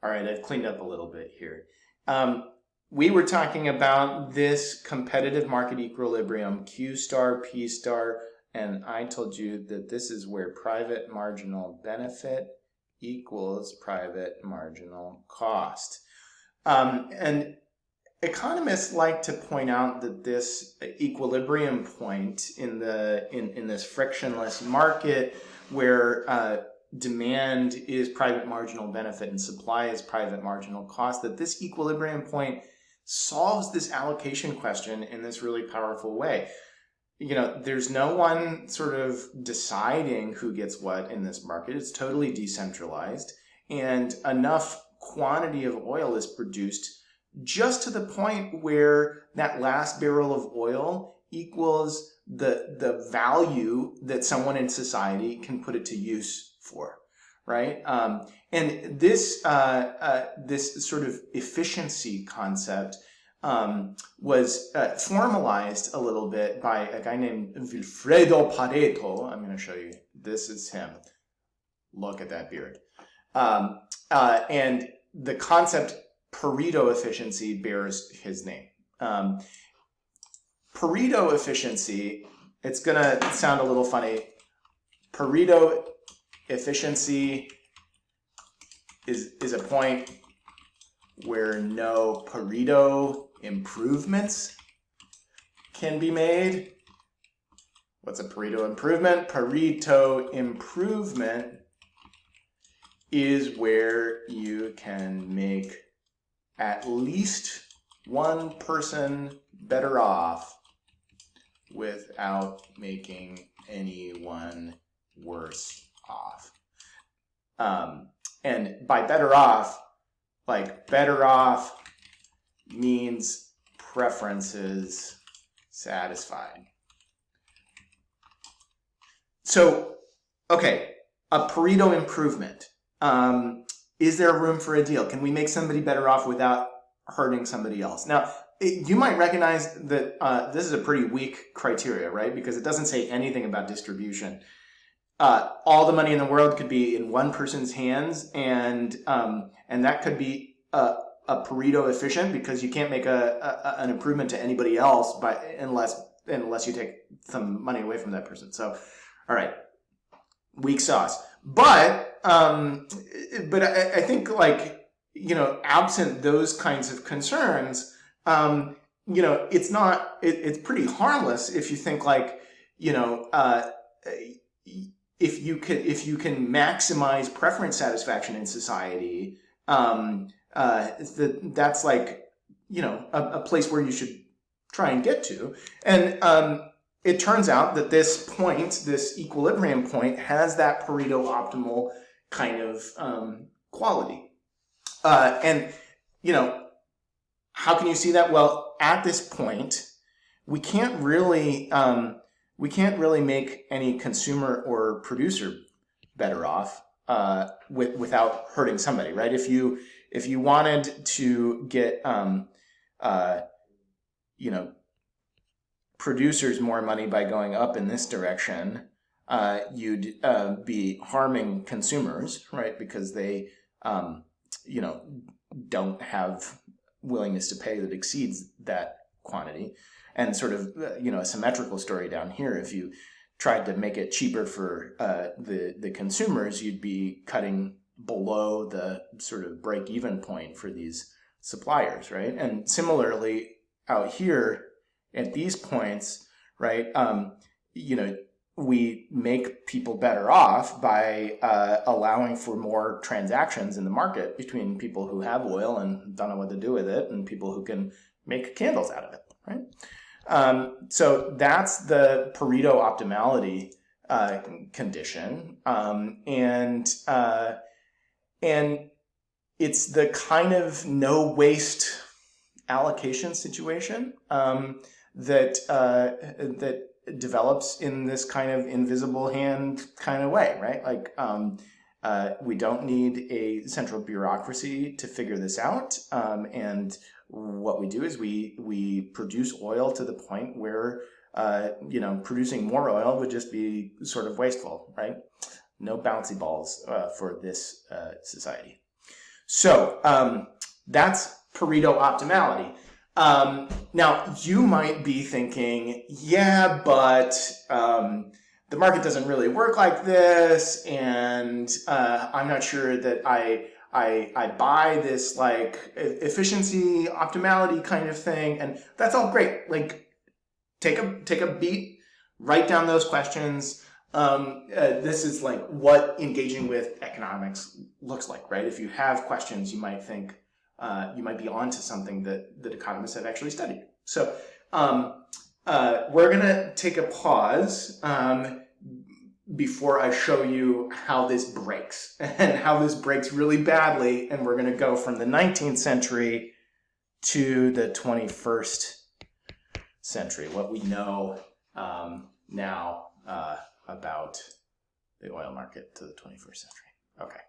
All right, I've cleaned up a little bit here. We were talking about this competitive market equilibrium, Q star, P star, and I told you that this is where private marginal benefit equals private marginal cost. And economists like to point out that this equilibrium point in this frictionless market where demand is private marginal benefit and supply is private marginal cost, that this equilibrium point solves this allocation question in this really powerful way. There's no one sort of deciding who gets what in this market. It's totally decentralized, and enough quantity of oil is produced just to the point where that last barrel of oil equals the value that someone in society can put it to use for, right? And this sort of efficiency concept was formalized a little bit by a guy named Vilfredo Pareto. I'm going to show you. This is him. Look at that beard. And the concept Pareto efficiency bears his name. Pareto efficiency, it's going to sound a little funny. Pareto efficiency is a point where no Pareto improvements can be made. What's a Pareto improvement? Pareto improvement is where you can make at least one person better off without making anyone worse off. And by better off, like better off means preferences satisfied. So, okay, a Pareto improvement. Is there room for a deal? Can we make somebody better off without hurting somebody else? Now, you might recognize that this is a pretty weak criteria, right? Because it doesn't say anything about distribution. All the money in the world could be in one person's hands, and that could be a Pareto efficient, because you can't make an improvement to anybody else unless you take some money away from that person. So, all right, weak sauce. But I think, like, absent those kinds of concerns, it's not. It's pretty harmless if you think, like, if you can maximize preference satisfaction in society, that's like, a place where you should try and get to. And it turns out that this point, this equilibrium point, has that Pareto optimal kind of quality. And how can you see that? Well, at this point, we can't really make any consumer or producer better off without hurting somebody, right? If you wanted to get producers more money by going up in this direction, you'd be harming consumers, right? Because they don't have willingness to pay that exceeds that quantity. And sort of, a symmetrical story down here. If you tried to make it cheaper for the consumers, you'd be cutting below the sort of break-even point for these suppliers, right? And similarly, out here at these points, right, we make people better off by allowing for more transactions in the market between people who have oil and don't know what to do with it and people who can make candles out of it, right? So that's the Pareto optimality condition, and it's the kind of no waste allocation situation that develops in this kind of invisible hand kind of way, right? Like, we don't need a central bureaucracy to figure this out, and what we do is we produce oil to the point where producing more oil would just be sort of wasteful, right? No bouncy balls for this society. So that's Pareto optimality. Now, you might be thinking, yeah, but the market doesn't really work like this, and I'm not sure that I buy this like efficiency optimality kind of thing, and that's all great. Like, take a beat, write down those questions. This is like what engaging with economics looks like, right? If you have questions, you might think you might be onto something that economists have actually studied. So we're gonna take a pause before I show you how this breaks and how this breaks really badly, and we're gonna go from the 19th century to the 21st century, what we know now about the oil market to the 21st century. Okay.